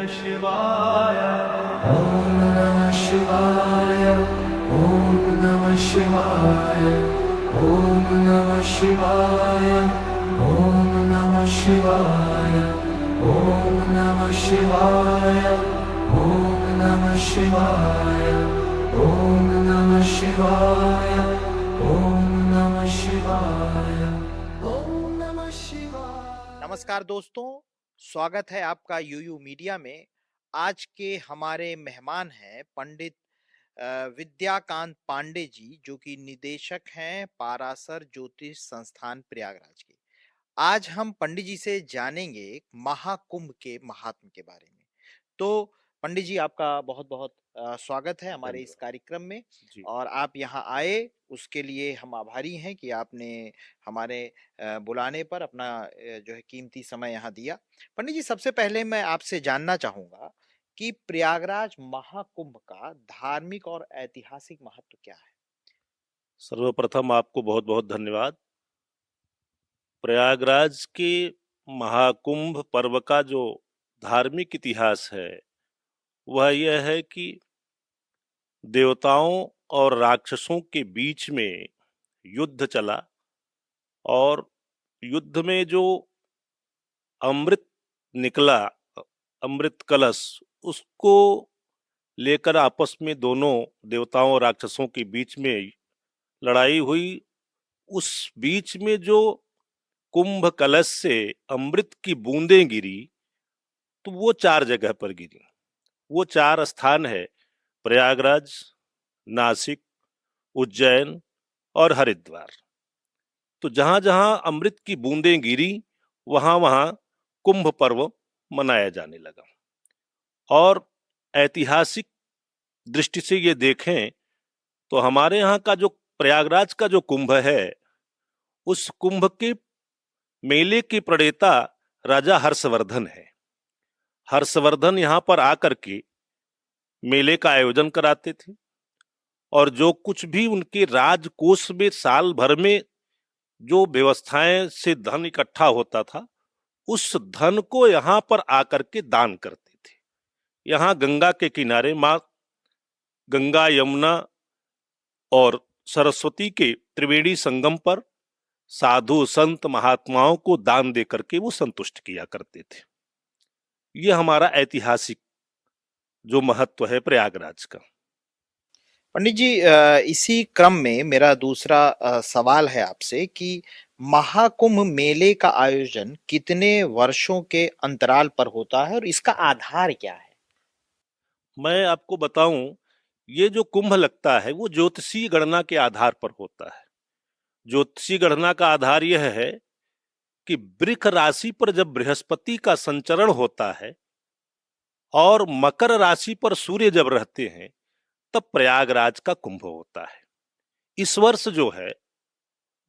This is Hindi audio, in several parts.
शिवाय ओम नमः शिवाय ओम नमः शिवाय ओम नमः शिवाय ओम नमः शिवाय ओम नमः शिवाय ओम नमः शिवाय ओम नमः शिवाय ओम नमः शिवाय ओम नमः शिवाय। नमस्कार दोस्तों, स्वागत है आपका यूयू मीडिया में। आज के हमारे मेहमान हैं पंडित विद्याकांत पांडे जी, जो कि निदेशक हैं पारासर ज्योतिष संस्थान प्रयागराज के। आज हम पंडित जी से जानेंगे महाकुंभ के महात्म के बारे में। तो पंडित जी, आपका बहुत बहुत स्वागत है हमारे इस धन्यवाद कार्यक्रम में। जी। और आप यहाँ आए, उसके लिए हम आभारी हैं कि आपने हमारे बुलाने पर अपना जो है कीमती समय यहाँ दिया। पंडित जी, सबसे पहले मैं आपसे जानना चाहूंगा कि प्रयागराज महाकुंभ का धार्मिक और ऐतिहासिक महत्व क्या है। सर्वप्रथम आपको बहुत बहुत धन्यवाद। प्रयागराज के महाकुंभ पर्व का जो धार्मिक इतिहास है वह यह है कि देवताओं और राक्षसों के बीच में युद्ध चला और युद्ध में जो अमृत निकला, अमृत कलश, उसको लेकर आपस में दोनों देवताओं और राक्षसों के बीच में लड़ाई हुई। उस बीच में जो कुंभ कलश से अमृत की बूंदें गिरी, तो वो 4 जगह पर गिरी। वो 4 स्थान है प्रयागराज, नासिक, उज्जैन और हरिद्वार। तो जहां जहां अमृत की बूंदें गिरी, वहां वहां कुंभ पर्व मनाया जाने लगा। और ऐतिहासिक दृष्टि से ये देखें तो हमारे यहाँ का जो प्रयागराज का जो कुंभ है, उस कुंभ के मेले के प्रणेता राजा हर्षवर्धन है। हर्षवर्धन यहाँ पर आकर के मेले का आयोजन कराते थे और जो कुछ भी उनके राजकोष में साल भर में जो व्यवस्थाएं से धन इकट्ठा होता था, उस धन को यहाँ पर आकर के दान करते थे। यहाँ गंगा के किनारे माँ गंगा, यमुना और सरस्वती के त्रिवेणी संगम पर साधु संत महात्माओं को दान दे करके वो संतुष्ट किया करते थे। ये हमारा ऐतिहासिक जो महत्व है प्रयागराज का। पंडित जी, इसी क्रम में मेरा दूसरा सवाल है आपसे कि महाकुंभ मेले का आयोजन कितने वर्षों के अंतराल पर होता है और इसका आधार क्या है। मैं आपको बताऊं, ये जो कुंभ लगता है वो ज्योतिषीय गणना के आधार पर होता है। ज्योतिषीय गणना का आधार यह है कि वृष राशि पर जब बृहस्पति का संचरण होता है और मकर राशि पर सूर्य जब रहते हैं, तब प्रयागराज का कुंभ होता है। इस वर्ष जो है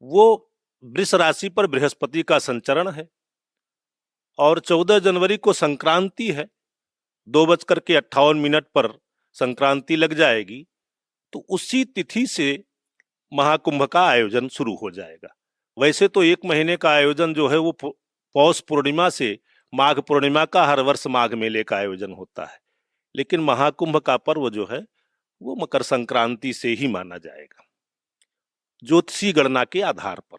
वो वृष राशि पर बृहस्पति का संचरण है और 14 जनवरी को संक्रांति है। 2:58 पर संक्रांति लग जाएगी, तो उसी तिथि से महाकुंभ का आयोजन शुरू हो जाएगा। वैसे तो 1 महीने का आयोजन जो है वो पौष पूर्णिमा से माघ पूर्णिमा का हर वर्ष माघ मेले का आयोजन होता है, लेकिन महाकुंभ का पर्व जो है वो मकर संक्रांति से ही माना जाएगा, ज्योतिषीय गणना के आधार पर।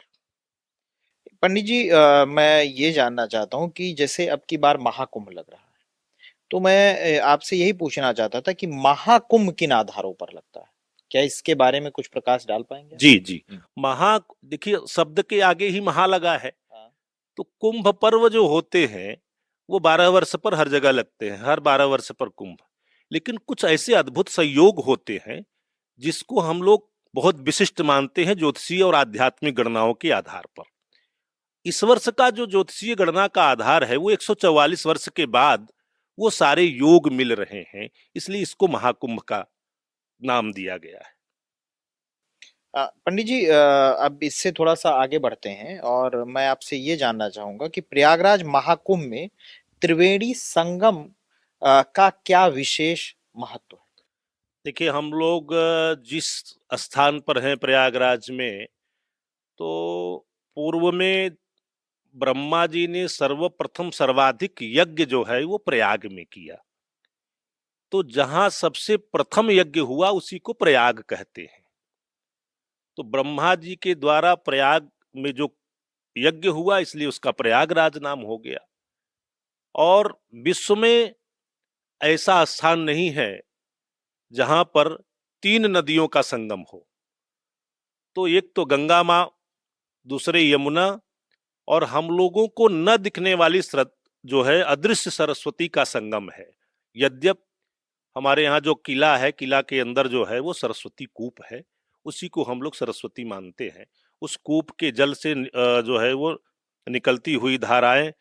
पंडित जी, मैं ये जानना चाहता हूँ कि जैसे अब की बार महाकुंभ लग रहा है, तो मैं आपसे यही पूछना चाहता था कि महाकुंभ किन आधारों पर लगता है। क्या इसके बारे में कुछ प्रकाश डाल पाएंगे। जी जी। हम्म। महा, देखिए शब्द के आगे ही महा लगा है। हाँ। तो कुंभ पर्व जो होते हैं वो 12 वर्ष पर हर जगह लगते हैं, हर 12 वर्ष पर कुंभ। लेकिन कुछ ऐसे अद्भुत संयोग होते हैं जिसको हम लोग बहुत विशिष्ट मानते हैं ज्योतिषीय और आध्यात्मिक गणनाओं के आधार पर। इस वर्ष का जो ज्योतिषीय गणना का आधार है वो 144 वर्ष के बाद वो सारे योग मिल रहे हैं, इसलिए इसको महाकुंभ का नाम दिया गया है। पंडित जी, अब इससे थोड़ा सा आगे बढ़ते हैं और मैं आपसे ये जानना चाहूंगा कि प्रयागराज महाकुंभ में त्रिवेणी संगम का क्या विशेष महत्व है। देखिए, हम लोग जिस स्थान पर हैं प्रयागराज में, तो पूर्व में ब्रह्मा जी ने सर्वप्रथम सर्वाधिक यज्ञ जो है वो प्रयाग में किया। तो जहां सबसे प्रथम यज्ञ हुआ उसी को प्रयाग कहते हैं। तो ब्रह्मा जी के द्वारा प्रयाग में जो यज्ञ हुआ इसलिए उसका प्रयागराज नाम हो गया। और विश्व में ऐसा स्थान नहीं है जहां पर 3 नदियों का संगम हो। तो एक तो गंगा माँ, दूसरे यमुना, और हम लोगों को न दिखने वाली जो है अदृश्य सरस्वती का संगम है। यद्यप हमारे यहाँ जो किला है, किला के अंदर जो है वो सरस्वती कूप है, उसी को हम लोग सरस्वती मानते हैं। उस कूप के जल से जो है वो निकलती हुई धाराएं,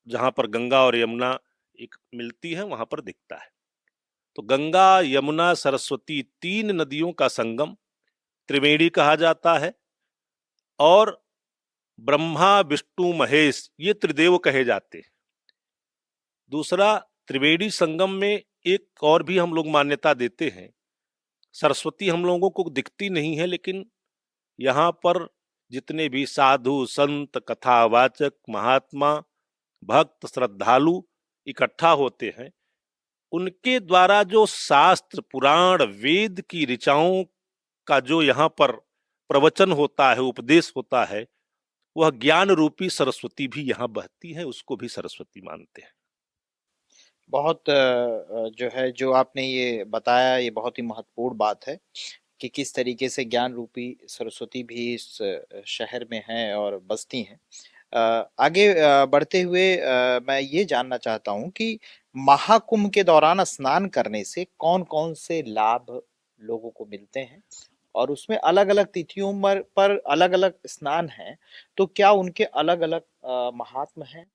जहाँ पर गंगा और यमुना एक मिलती है वहां पर दिखता है। तो गंगा यमुना सरस्वती 3 नदियों का संगम त्रिवेणी कहा जाता है। और ब्रह्मा विष्णु महेश ये त्रिदेव कहे जाते हैं। दूसरा, त्रिवेणी संगम में एक और भी हम लोग मान्यता देते हैं। सरस्वती हम लोगों को दिखती नहीं है, लेकिन यहाँ पर जितने भी साधु संत कथावाचक महात्मा भक्त श्रद्धालु इकट्ठा होते हैं, उनके द्वारा जो शास्त्र पुराण वेद की ऋचाओं का जो यहाँ पर प्रवचन होता है, उपदेश होता है, वह ज्ञान रूपी सरस्वती भी यहाँ बहती है, उसको भी सरस्वती मानते हैं। बहुत जो है जो आपने ये बताया ये बहुत ही महत्वपूर्ण बात है कि किस तरीके से ज्ञान रूपी सरस्वती भी इस शहर में है और बसती हैं। आगे बढ़ते हुए मैं ये जानना चाहता हूँ कि महाकुंभ के दौरान स्नान करने से कौन-कौन से लाभ लोगों को मिलते हैं और उसमें अलग-अलग तिथियों पर अलग-अलग स्नान हैं, तो क्या उनके अलग-अलग महात्म हैं?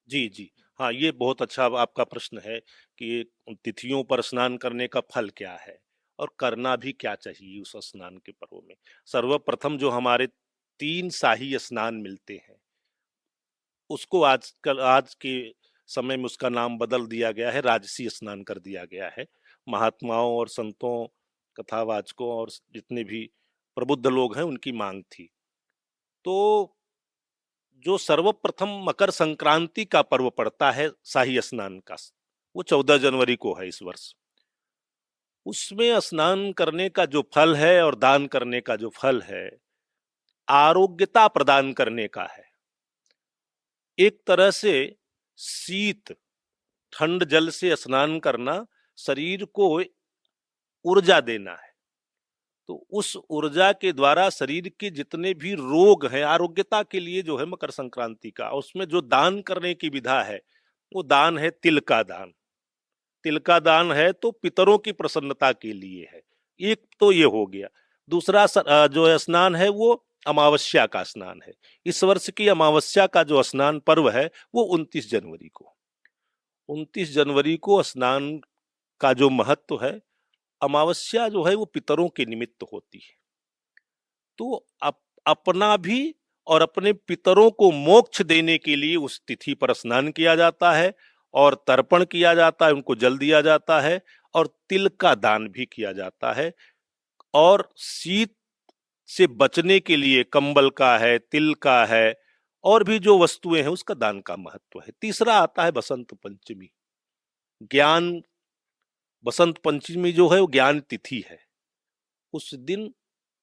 जी जी, हाँ, ये बहुत अच्छा आपका प्रश्न है कि तिथियों पर स्नान करने का फल क्या है और करना भी क्या चाहिए उस स्नान के पर्व में। सर्वप्रथम जो हमारे 3 शाही स्नान मिलते हैं, उसको आज के समय में उसका नाम बदल दिया गया है, राजसी स्नान कर दिया गया है। महात्माओं और संतों कथावाचकों और जितने भी प्रबुद्ध लोग हैं उनकी मांग थी। तो जो सर्वप्रथम मकर संक्रांति का पर्व पड़ता है शाही स्नान का, वो 14 जनवरी को है इस वर्ष। उसमें स्नान करने का जो फल है और दान करने का जो फल है, आरोग्यता प्रदान करने का है। एक तरह से शीत ठंड जल से स्नान करना शरीर को ऊर्जा देना है। तो उस ऊर्जा के द्वारा शरीर के जितने भी रोग हैं, आरोग्यता के लिए जो है मकर संक्रांति का, उसमें जो दान करने की विधा है वो दान है तिल का दान। तिल का दान है तो पितरों की प्रसन्नता के लिए है। एक तो ये हो गया। दूसरा जो स्नान है वो अमावस्या का स्नान है। इस वर्ष की अमावस्या का जो स्नान पर्व है वो 29 जनवरी को। 29 जनवरी को स्नान का जो महत्व है, अमावस्या जो है वो पितरों के निमित्त होती है। तो अपना भी और अपने पितरों को मोक्ष देने के लिए उस तिथि पर स्नान किया जाता है और तर्पण किया जाता है, उनको जल दिया जाता है और तिल का दान भी किया जाता है। और शीत से बचने के लिए कंबल का है, तिल का है, और भी जो वस्तुएं हैं उसका दान का महत्व है। तीसरा आता है बसंत पंचमी। ज्ञान बसंत पंचमी जो है वो ज्ञान तिथि है। उस दिन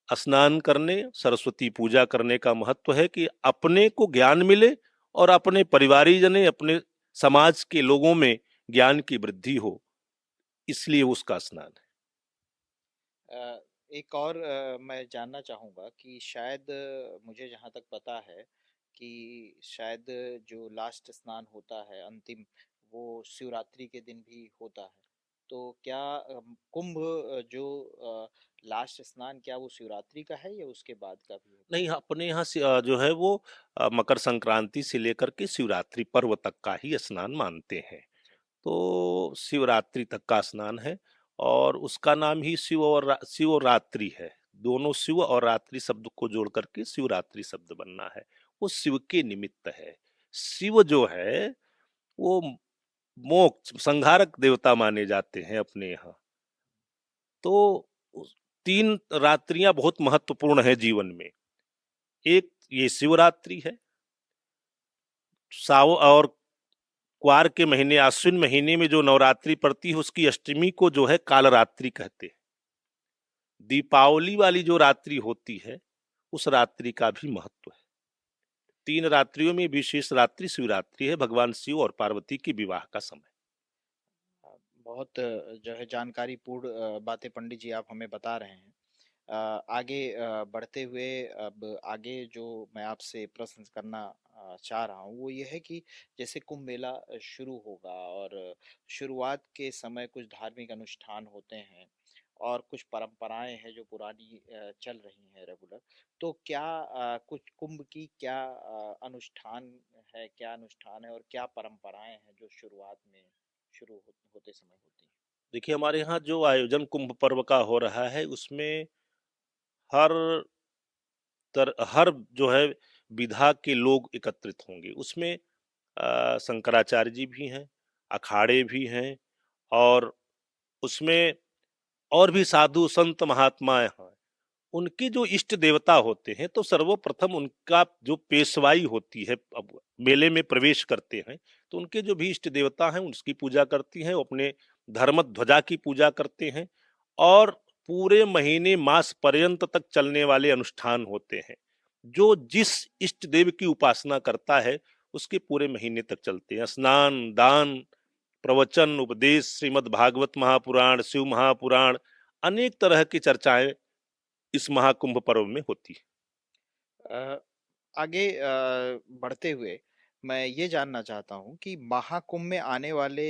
स्नान करने, सरस्वती पूजा करने का महत्व है कि अपने को ज्ञान मिले और अपने परिवारीजन, अपने समाज के लोगों में ज्ञान की वृद्धि हो, इसलिए उसका स्नान है। एक और मैं जानना चाहूँगा कि शायद मुझे जहाँ तक पता है कि शायद जो लास्ट स्नान होता है अंतिम वो शिवरात्रि के दिन भी होता है। तो क्या कुंभ जो लास्ट स्नान क्या वो शिवरात्रि का है या उसके बाद का भी होता है? नहीं, अपने यहाँ से जो है वो मकर संक्रांति से लेकर के शिवरात्रि पर्व तक का ही स्नान मानते हैं। तो शिवरात्रि तक का स्नान है और उसका नाम ही शिवरात्रि है। दोनों शिव और रात्रि शब्द को जोड़ करके शिवरात्रि शब्द बनना है। वो शिव के निमित्त है। शिव जो है वो मोक्ष संहारक देवता माने जाते हैं अपने यहाँ। तो 3 रात्रियां बहुत महत्वपूर्ण है जीवन में। एक ये शिवरात्रि है, साव और क्वार के महीने आश्विन महीने में जो नवरात्रि पड़ती है उसकी अष्टमी को जो है कालरात्रि कहते हैं। दीपावली वाली जो रात्रि होती है उस रात्रि का भी महत्व है। 3 रात्रियों में विशेष रात्रि शिवरात्रि है, भगवान शिव और पार्वती के विवाह का समय। बहुत जो है जानकारीपूर्ण बातें पंडित जी आप हमें बता रहे हैं। आगे बढ़ते हुए अब आगे जो मैं आपसे प्रश्न करना चाह रहा हूँ वो ये है कि जैसे कुंभ मेला शुरू होगा और शुरुआत के समय कुछ धार्मिक अनुष्ठान होते हैं और कुछ परंपराएं हैं जो पुरानी चल रही हैं रेगुलर। तो क्या कुछ कुंभ की क्या अनुष्ठान है, क्या अनुष्ठान है और क्या परंपराएं हैं जो शुरुआत में होते समय होती हैं? देखिए, हमारे यहाँ जो आयोजन कुंभ पर्व का हो रहा है उसमें हर हर जो है विधा के लोग एकत्रित होंगे। उसमें शंकराचार्य जी भी हैं, अखाड़े भी हैं, और उसमें और भी साधु संत महात्माएं हैं। उनके जो इष्ट देवता होते हैं तो सर्वप्रथम उनका जो पेशवाई होती है, अब मेले में प्रवेश करते हैं तो उनके जो भी इष्ट देवता हैं उसकी पूजा करती हैं, अपने धर्म ध्वजा की पूजा करते हैं, और पूरे महीने मास पर्यंत तक चलने वाले अनुष्ठान होते हैं जो जिस इष्ट देव की उपासना करता है उसके पूरे महीने तक चलते हैं। स्नान, दान, प्रवचन, उपदेश, श्रीमद् भागवत महापुराण, शिव महापुराण, अनेक तरह की चर्चाएं इस महाकुंभ पर्व में होती है। अ, आगे बढ़ते हुए मैं ये जानना चाहता हूँ कि महाकुंभ में आने वाले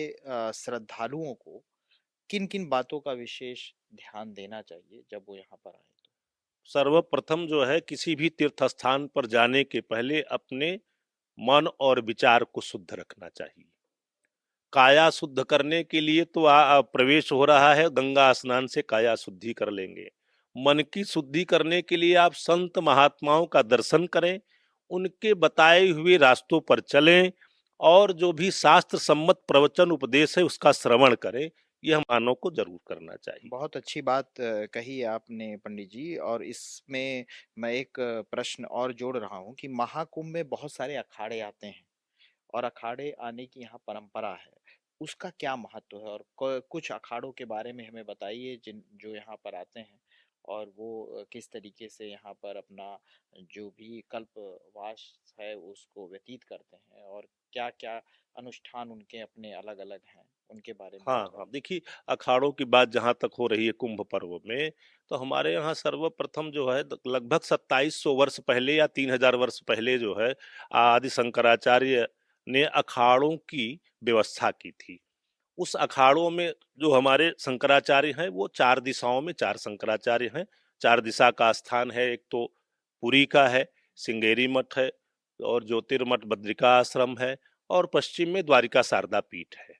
श्रद्धालुओं को किन-किन बातों का विशेष ध्यान देना चाहिए जब वो यहाँ पर आए तो? सर्वप्रथम जो है किसी भी तीर्थ स्थान पर जाने के पहले अपने मन और विचार को शुद्ध रखना चाहिए। काया शुद्ध करने के लिए तो प्रवेश हो रहा है, गंगा स्नान से काया शुद्धि कर लेंगे। मन की शुद्धि करने के लिए आप संत महात्माओं का दर्शन करें, उनके बताए हुए रास्तों पर चलें, और जो भी शास्त्र सम्मत प्रवचन उपदेश है उसका श्रवण करें। यह मानव को जरूर करना चाहिए। बहुत अच्छी बात कही है आपने पंडित जी। और इसमें मैं एक प्रश्न और जोड़ रहा हूँ कि महाकुंभ में बहुत सारे अखाड़े आते हैं और अखाड़े आने की यहाँ परंपरा है। उसका क्या महत्व है और कुछ अखाड़ों के बारे में हमें बताइए जिन जो यहाँ पर आते हैं और वो किस तरीके से यहाँ पर अपना जो भी कल्पवास है उसको व्यतीत करते हैं और क्या-क्या अनुष्ठान उनके अपने अलग-अलग हैं, उनके बारे में हाँ हाँ, बताइए। देखिए, अखाड़ों की बात जहाँ तक हो रही है कुंभ पर्व में, तो हमारे यहाँ सर्वप्रथम जो है लगभग 2700 वर्ष पहले या 3000 वर्ष पहले जो है आदि शंकराचार्य ने अखाड़ों की व्यवस्था की थी। उस अखाड़ों में जो हमारे शंकराचार्य हैं वो 4 दिशाओं में 4 शंकराचार्य हैं। 4 दिशा का स्थान है, एक तो पुरी का है, श्रृंगेरी मठ है, और ज्योतिर्मठ बद्रिका आश्रम है, और पश्चिम में द्वारिका शारदा पीठ है।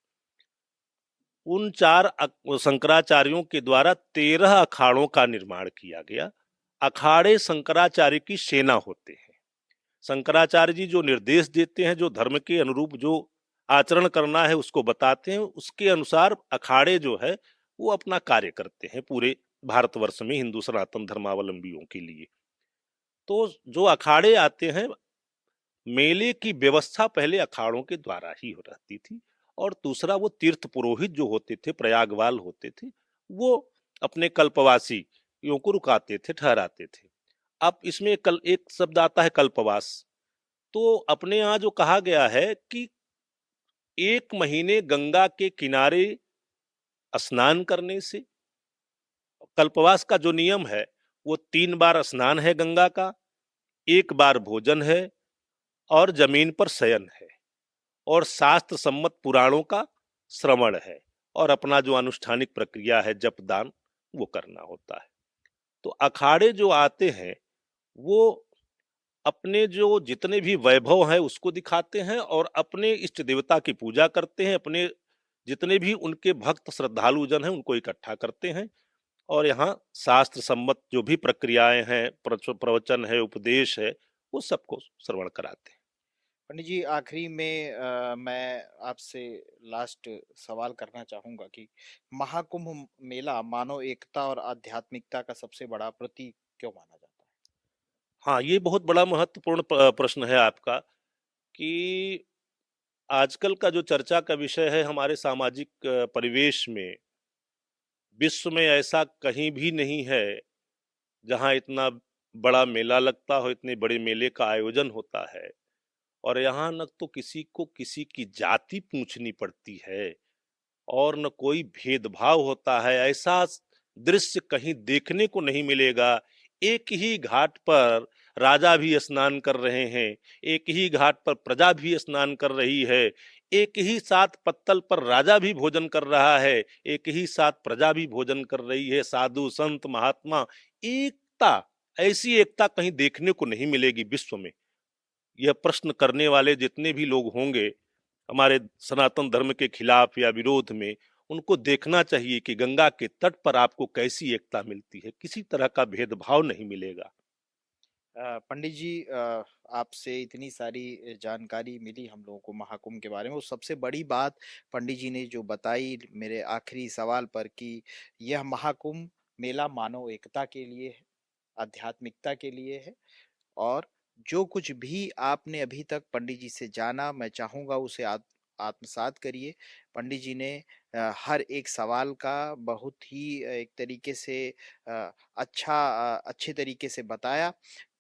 उन 4 शंकराचार्यों के द्वारा 13 अखाड़ों का निर्माण किया गया। अखाड़े शंकराचार्य की सेना होते हैं। शंकराचार्य जी जो निर्देश देते हैं, जो धर्म के अनुरूप जो आचरण करना है उसको बताते हैं, उसके अनुसार अखाड़े जो है वो अपना कार्य करते हैं पूरे भारतवर्ष में हिंदू सनातन धर्मावलंबियों के लिए। तो जो अखाड़े आते हैं, मेले की व्यवस्था पहले अखाड़ों के द्वारा ही हो रहती थी, और दूसरा वो तीर्थ पुरोहित जो होते थे, प्रयागवाल होते थे, वो अपने कल्पवासियों को रुकाते थे, ठहराते थे। अब इसमें कल एक शब्द आता है कल्पवास। तो अपने यहाँ जो कहा गया है कि 1 महीने गंगा के किनारे स्नान करने से, कल्पवास का जो नियम है वो 3 बार स्नान है गंगा का, 1 बार भोजन है, और जमीन पर शयन है, और शास्त्र सम्मत पुराणों का श्रवण है, और अपना जो अनुष्ठानिक प्रक्रिया है जप दान वो करना होता है। तो अखाड़े जो आते हैं वो अपने जो जितने भी वैभव है उसको दिखाते हैं, और अपने इष्ट देवता की पूजा करते हैं, अपने जितने भी उनके भक्त श्रद्धालु जन हैं उनको इकट्ठा करते हैं, और यहाँ शास्त्र सम्मत जो भी प्रक्रियाएं हैं, प्रवचन है, उपदेश है, वो सबको श्रवण कराते हैं। पंडित जी आखिरी में मैं आपसे लास्ट सवाल करना चाहूंगा कि महाकुंभ मेला मानव एकता और आध्यात्मिकता का सबसे बड़ा प्रतीक क्यों माना जाता है? हाँ, ये बहुत बड़ा महत्वपूर्ण प्रश्न है आपका, कि आजकल का जो चर्चा का विषय है हमारे सामाजिक परिवेश में, विश्व में ऐसा कहीं भी नहीं है जहां इतना बड़ा मेला लगता हो, इतने बड़े मेले का आयोजन होता है और यहाँ न तो किसी को किसी की जाति पूछनी पड़ती है और न कोई भेदभाव होता है। ऐसा दृश्य कहीं देखने को नहीं मिलेगा। एक ही घाट पर राजा भी स्नान कर रहे हैं, एक ही घाट पर प्रजा भी स्नान कर रही है, एक ही साथ पत्तल पर राजा भी भोजन कर रहा है, एक ही साथ प्रजा भी भोजन कर रही है, साधु संत महात्मा। एकता, ऐसी एकता कहीं देखने को नहीं मिलेगी विश्व में। यह प्रश्न करने वाले जितने भी लोग होंगे हमारे सनातन धर्म के खिलाफ या विरोध में, उनको देखना चाहिए कि गंगा के तट पर आपको कैसी एकता मिलती है, किसी तरह का भेदभाव नहीं मिलेगा। पंडित जी, आपसे इतनी सारी जानकारी मिली हम लोगों को महाकुंभ के बारे में। वो सबसे बड़ी बात पंडित जी ने जो बताई मेरे आखिरी सवाल पर कि यह महाकुंभ मेला मानव एकता के लिए है, आध्यात्मिकता के लिए है। और जो कुछ भी आपने अभी तक पंडित जी से जाना, मैं चाहूंगा उसे आत्मसात करिए। पंडित जी ने हर एक सवाल का बहुत ही एक तरीके से अच्छे तरीके से बताया।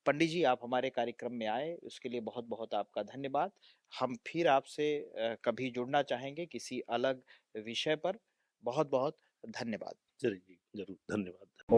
पंडित जी, आप हमारे कार्यक्रम में आए, उसके लिए बहुत बहुत आपका धन्यवाद। हम फिर आपसे कभी जुड़ना चाहेंगे किसी अलग विषय पर। बहुत बहुत धन्यवाद। जरूर, जरूर, धन्यवाद। Om